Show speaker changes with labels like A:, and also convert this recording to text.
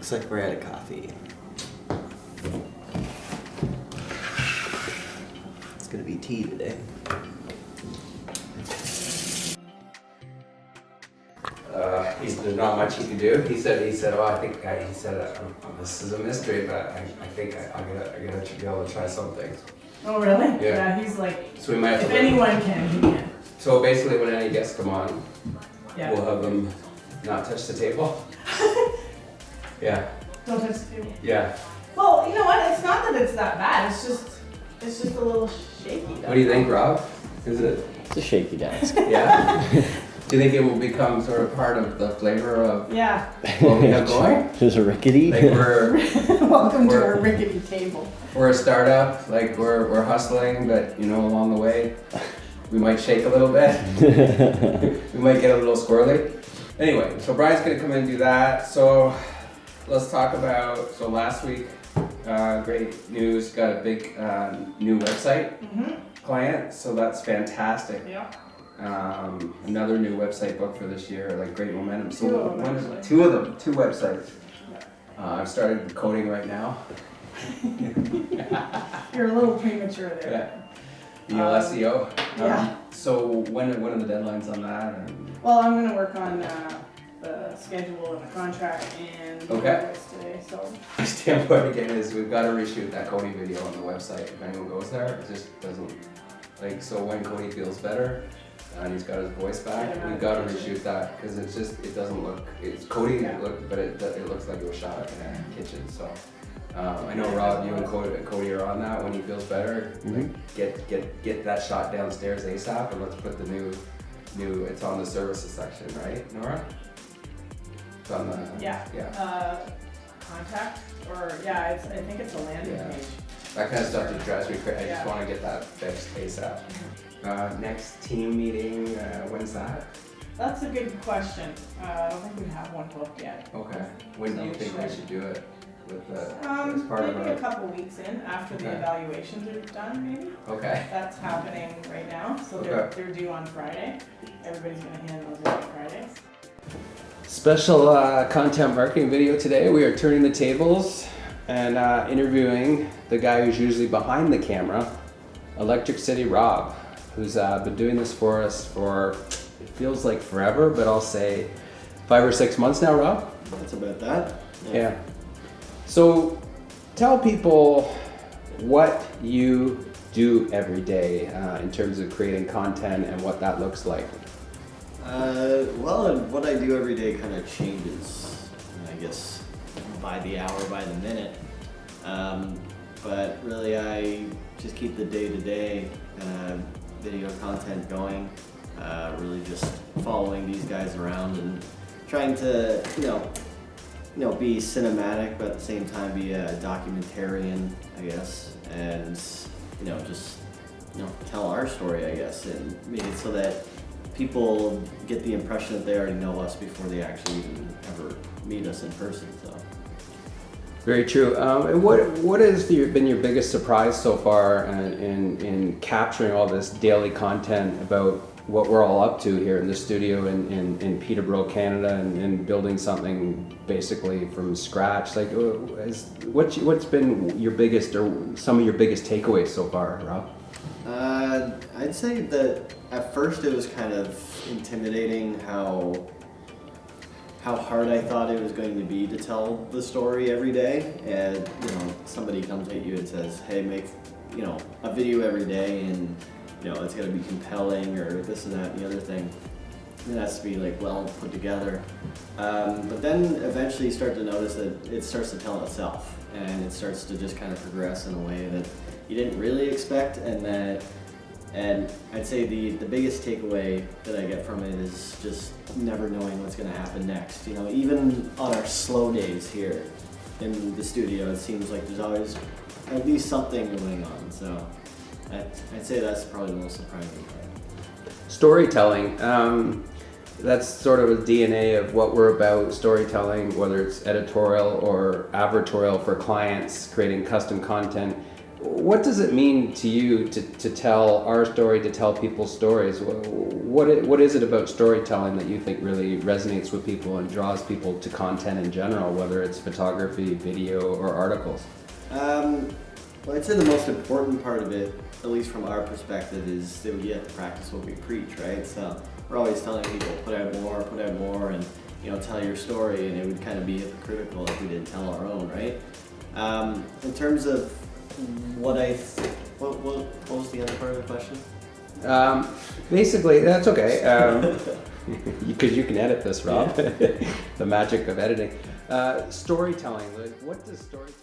A: Looks like we're out of coffee. It's gonna be tea today.
B: There's not much he can do. He said, oh, I think, he said, this is a mystery, but I think I'm gonna be able to try some things.
C: Oh, really?
B: Yeah.
C: He's like,
B: So we might have
C: if
B: to
C: anyone can, he can.
B: So basically when any guests come on,
C: Yeah.
B: we'll have them not touch the table. Yeah.
C: Don't touch the table.
B: Yeah.
C: Well, you know what? It's not that it's that bad. It's just a little shaky.
B: What do you think, Rob? Is it?
A: It's a shaky desk.
B: Yeah? Do you think it will become sort of part of the flavor of
C: Yeah.
B: what we have going?
A: There's a rickety.
B: Like
C: Welcome to
B: We're-
C: our rickety table.
B: we're a startup, like we're hustling, but you know, along the way, we might shake a little bit. We might get a little squirrely. Anyway, so Brian's gonna come in and do that. So let's talk about, so last week, great news, got a big new website client, so that's fantastic.
C: Yeah.
B: Another new website book for this year, like great momentum. So
C: Two of them, actually.
B: two websites. I've started coding right now.
C: You're a little premature there.
B: Yeah. The SEO.
C: Yeah.
B: So when are the deadlines on that? And
C: Well, I'm gonna work on the schedule and the contract and the
B: Okay.
C: invoice today. So
B: my standpoint again is we've got to reshoot that Cody video on the website. If anyone goes there, it just doesn't like. So when Cody feels better and he's got his voice back,
C: Yeah,
B: we've got to reshoot that because it's just it doesn't look. It's Cody,
C: Yeah.
B: but it looks like it was shot in a kitchen. So. I know Rob, you and Cody are on that. When he feels better, like, get that shot downstairs ASAP, and let's put the new. It's on the services section, right, Nora? It's on the.
C: yeah. Contact or I think it's a landing
B: Yeah.
C: page.
B: That kind of stuff just drives me crazy. I just
C: Yeah.
B: want to get that fixed ASAP. Next team meeting, when's that?
C: That's a good question. I don't think we have one booked yet.
B: Okay. When do you
C: So
B: think we
C: should-
B: should do it? With the as part of
C: Maybe a
B: a.
C: couple weeks in after the
B: Okay.
C: evaluations are done, maybe.
B: Okay.
C: That's happening right now, so they're due on Friday. Everybody's gonna hand those in on Friday.
B: Special content marketing video today. We are turning the tables and interviewing the guy who's usually behind the camera, Electric City Rob, who's been doing this for us for, it feels like forever, but I'll say 5 or 6 months now, Rob?
A: That's about that.
B: Yeah. So tell people what you do every day in terms of creating content and what that looks like.
A: Well, what I do every day kind of changes, I guess, by the hour, by the minute. But really, I just keep the day-to-day video content going. Really just following these guys around and trying to, be cinematic, but at the same time be a documentarian, I guess, and just tell our story, I guess, and make it so that people get the impression that they already know us before they actually even ever meet us in person. So.
B: Very true. And what has been your biggest surprise so far in capturing all this daily content about what we're all up to here in the studio in Peterborough, Canada, and building something basically from scratch? Like, what's been your biggest or some of your biggest takeaways so far, Rob?
A: I'd say that at first it was kind of intimidating how hard I thought it was going to be to tell the story every day. And somebody comes at you and says, "Hey, make a video every day, and it's got to be compelling or this and that and the other thing." It has to be like well put together. But then eventually you start to notice that it starts to tell itself, and it starts to just kind of progress in a way that you didn't really expect, and I'd say the biggest takeaway that I get from it is just never knowing what's going to happen next. Even on our slow days here in the studio, it seems like there's always at least something going on. So I'd say that's probably the most surprising part.
B: Storytelling. That's sort of a DNA of what we're about, storytelling, whether it's editorial or advertorial for clients, creating custom content. what does it mean to you to tell our story, to tell people's stories? What is it about storytelling that you think really resonates with people and draws people to content in general, whether it's photography, video, or articles?
A: Well, I'd say the most important part of it, at least from our perspective, is that we get to practice what we preach, right? So we're always telling people, put out more, and tell your story, and it would kind of be hypocritical if we didn't tell our own, right? In terms of what was the other part of the question?
B: Basically, that's okay, because you can edit this, Rob. The magic of editing. Storytelling. Like, what does storytelling?